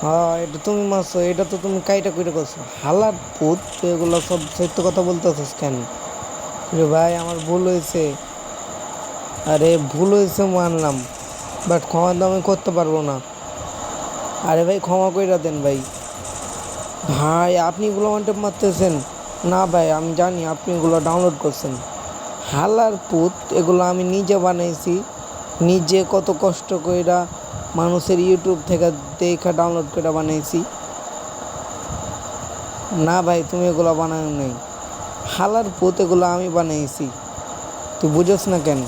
হ্যাঁ, এটা তুমি মারছো, এটা তো তুমি কাইটা কইটা করছো হালার পুত, তুই এগুলো সব সত্য কথা বলতেছিস কেন? রে ভাই আমার ভুল হয়েছে। আরে ভুল হয়েছে মানলাম, বাট ক্ষমা তো আমি করতে পারবো না। আরে ভাই ক্ষমা কইরা দেন ভাই। ভাই আপনি এগুলো ওয়ান ট্যাপ মারতেছেন? না ভাই, আমি জানি আপনি এগুলো ডাউনলোড করছেন। হালার পুত, এগুলো আমি নিজে বানাইছি, নিজে কত কষ্ট কইরা মানুষের ইউটিউব থেকে দেখা ডাউনলোড করে বানাইছি। না ভাই, তুমি এগুলো বানানো নাই। হালার পুত, এগুলো আমি বানাইছি, তুই বুঝোস না কেন?